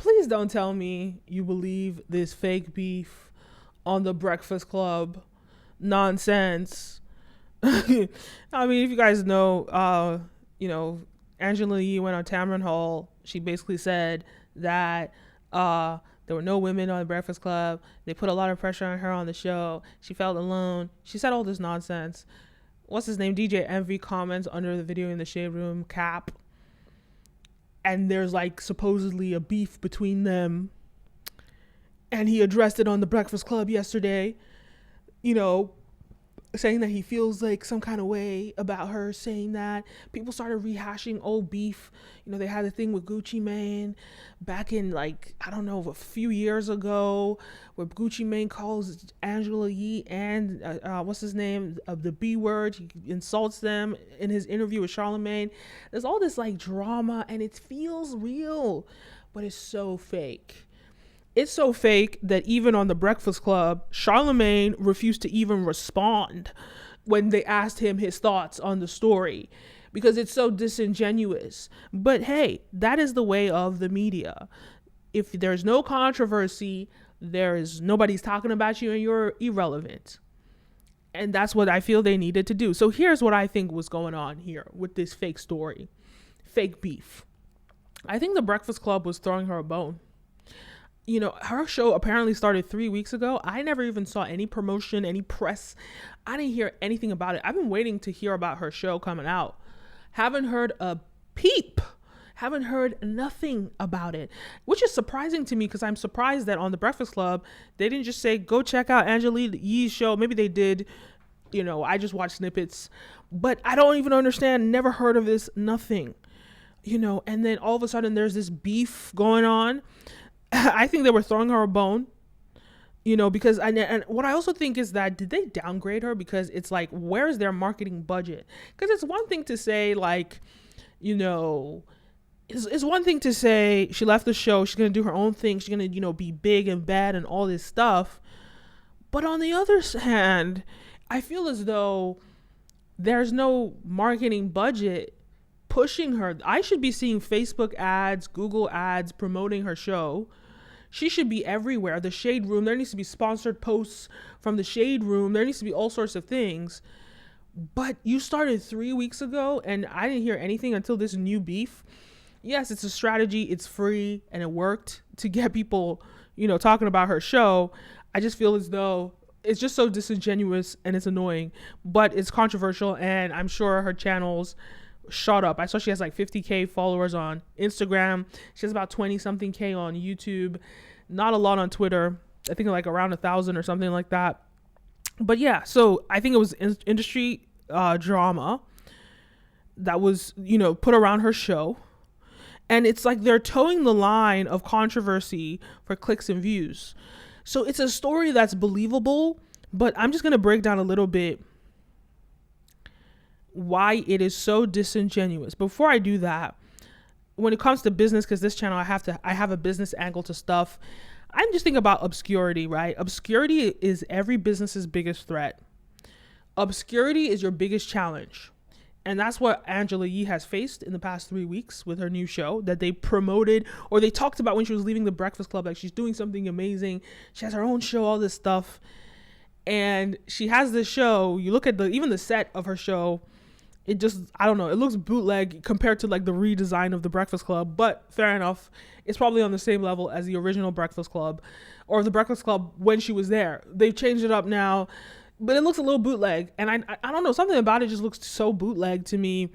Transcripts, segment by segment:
Please don't tell me you believe this fake beef on the Breakfast Club nonsense. I mean, if you guys know, Angela Yee went on Tamron Hall. She basically said that there were no women on the Breakfast Club. They put a lot of pressure on her on the show. She felt alone. She said all this nonsense. What's his name? DJ Envy comments under the video in the Shade Room, Cap. And there's like supposedly a beef between them. And he addressed it on the Breakfast Club yesterday, saying that he feels like some kind of way about her saying that. People started rehashing old beef. They had a thing with Gucci Mane back in a few years ago, where Gucci Mane calls Angela Yee and what's his name, the B word. He insults them in his interview with Charlemagne. There's all this drama, and it feels real, but it's so fake. It's so fake that even on the Breakfast Club, Charlemagne refused to even respond when they asked him his thoughts on the story, because it's so disingenuous. But hey, that is the way of the media. If there's no controversy, nobody's talking about you and you're irrelevant. And that's what I feel they needed to do. So here's what I think was going on here with this fake story, fake beef. I think the Breakfast Club was throwing her a bone. Her show apparently started 3 weeks ago. I never even saw any promotion, any press. I didn't hear anything about it. I've been waiting to hear about her show coming out. Haven't heard a peep. Haven't heard nothing about it, which is surprising to me, because I'm surprised that on the Breakfast Club, they didn't just say, go check out Angela Yee's show. Maybe they did. I just watched snippets, but I don't even understand. Never heard of this, nothing. And then all of a sudden there's this beef going on. I think they were throwing her a bone, because and what I also think is that, did they downgrade her? Because it's like, where's their marketing budget? Because it's one thing to say it's one thing to say she left the show, she's going to do her own thing, she's going to, be big and bad and all this stuff. But on the other hand, I feel as though there's no marketing budget pushing her. I should be seeing Facebook ads, Google ads promoting her show. She should be everywhere. The Shade Room, there needs to be sponsored posts from the Shade Room. There needs to be all sorts of things. But you started 3 weeks ago, and I didn't hear anything until this new beef. Yes, it's a strategy. It's free, and it worked to get people, talking about her show. I just feel as though it's just so disingenuous, and it's annoying. But it's controversial, and I'm sure her channels shot up. I saw she has 50K followers on Instagram. She has about 20 something K on YouTube. Not a lot on Twitter. I think around 1,000 or something like that. But yeah, so I think it was industry drama that was, put around her show. And it's like they're towing the line of controversy for clicks and views. So it's a story that's believable, but I'm just going to break down a little bit why it is so disingenuous. Before I do that, when it comes to business, because this channel, I have a business angle to stuff. I'm just thinking about obscurity, right? Obscurity is every business's biggest threat. Obscurity is your biggest challenge. And that's what Angela Yee has faced in the past 3 weeks with her new show that they promoted, or they talked about when she was leaving the Breakfast Club, like she's doing something amazing. She has her own show, all this stuff. And she has this show. You look at even the set of her show, it just, I don't know, it looks bootleg compared to the redesign of the Breakfast Club, but fair enough. It's probably on the same level as the original Breakfast Club, or the Breakfast Club when she was there. They've changed it up now, but it looks a little bootleg. And I don't know, something about it just looks so bootleg to me.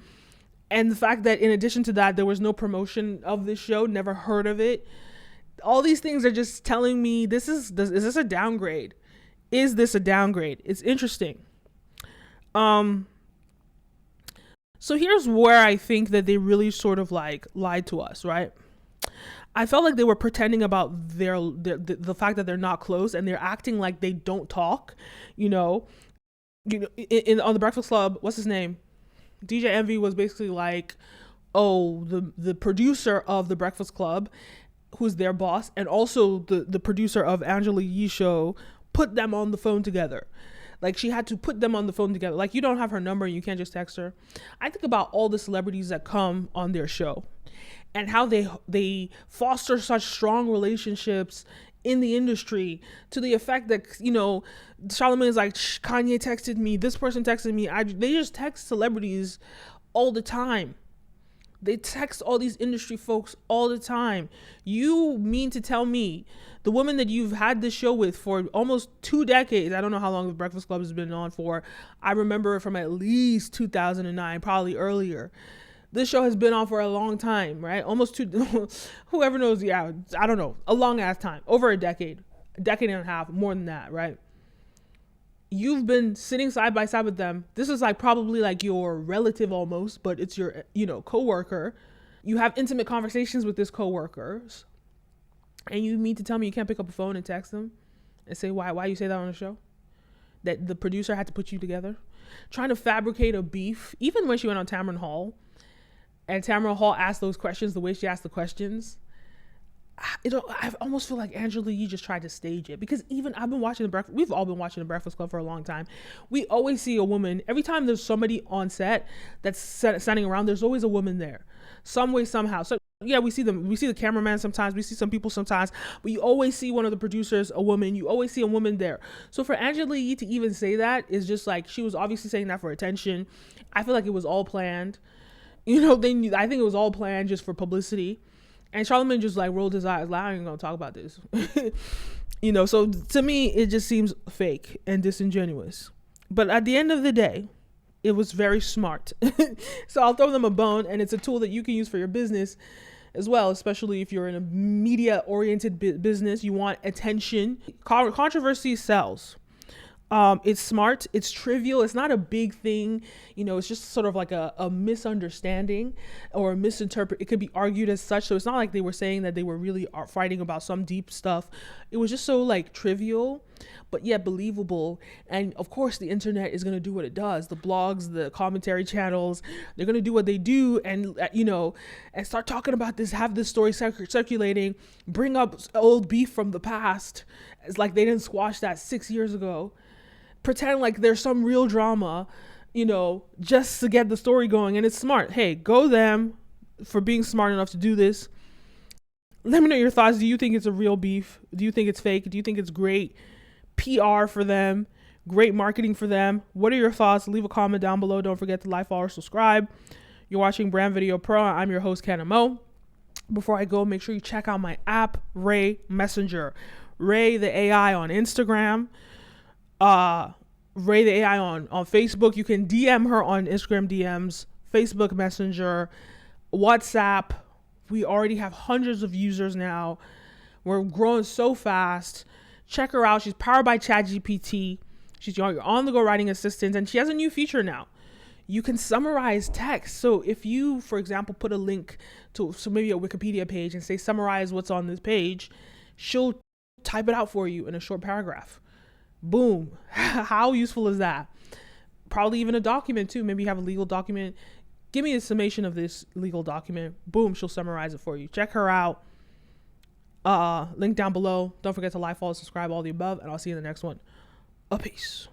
And the fact that in addition to that, there was no promotion of this show, never heard of it. All these things are just telling me, is this a downgrade? Is this a downgrade? It's interesting. So here's where I think that they really sort of lied to us, right? I felt like they were pretending about the fact that they're not close, and they're acting like they don't talk, on the Breakfast Club. What's his name? DJ Envy was basically like, oh, the producer of the Breakfast Club, who's their boss, and also the producer of Angela Yee's show, put them on the phone together. She had to put them on the phone together. You don't have her number and you can't just text her. I think about all the celebrities that come on their show, and how they foster such strong relationships in the industry, to the effect that, Charlamagne is like, Kanye texted me, this person texted me. They just text celebrities all the time. They text all these industry folks all the time. You mean to tell me the woman that you've had this show with for almost 2 decades, I don't know how long the Breakfast Club has been on for. I remember it from at least 2009, probably earlier. This show has been on for a long time, right? Almost whoever knows, yeah, I don't know, a long ass time, over a decade and a half, more than that, right? You've been sitting side by side with them. This is like probably like your relative almost, but it's your, coworker. You have intimate conversations with this coworkers, and you mean to tell me you can't pick up a phone and text them and say why you say that on the show? That the producer had to put you together? Trying to fabricate a beef, even when she went on Tamron Hall, and Tamron Hall asked those questions the way she asked the questions. I almost feel like Angela Yee just tried to stage it, because even we've all been watching the Breakfast Club for a long time. We always see a woman, every time there's somebody on set that's standing around, there's always a woman there, some way, somehow. So yeah, we see the cameraman sometimes, we see some people sometimes, but you always see one of the producers, a woman, you always see a woman there. So for Angela Yee to even say that is just like, she was obviously saying that for attention. I feel like it was all planned. I think it was all planned just for publicity. And Charlamagne just like rolled his eyes, like, I ain't gonna talk about this. So to me, it just seems fake and disingenuous. But at the end of the day, it was very smart. So I'll throw them a bone, and it's a tool that you can use for your business as well, especially if you're in a media-oriented business. You want attention. Controversy sells. It's smart, it's trivial, it's not a big thing, it's just sort of like a misunderstanding or a misinterpret. It could be argued as such, so it's not like they were saying that they were really fighting about some deep stuff. It was just so like trivial, but yet believable. And of course the internet is going to do what it does. The blogs, the commentary channels, they're going to do what they do, and and start talking about this, have this story circulating, bring up old beef from the past. It's like they didn't squash that 6 years ago. Pretend like there's some real drama, just to get the story going. And it's smart. Hey, go them for being smart enough to do this. Let me know your thoughts. Do you think it's a real beef? Do you think it's fake? Do you think it's great PR for them? Great marketing for them? What are your thoughts? Leave a comment down below. Don't forget to like, follow, subscribe. You're watching Brand Video Pro. I'm your host, Kenim O. Before I go, make sure you check out my app, Ray Messenger. Ray the AI on Instagram. Ray the AI on Facebook. You can DM her on Instagram DMs, Facebook Messenger, WhatsApp. We already have hundreds of users now. We're growing so fast. Check her out. She's powered by ChatGPT. She's your on-the-go writing assistant, and she has a new feature now. You can summarize text. So if you, for example, put a link to maybe a Wikipedia page and say summarize what's on this page, she'll type it out for you in a short paragraph. Boom. How useful is that? Probably even a document too. Maybe you have a legal document. Give me a summation of this legal document. Boom, she'll summarize it for you. Check her out. Link down below. Don't forget to like, follow, subscribe, all the above, and I'll see you in the next one. Peace.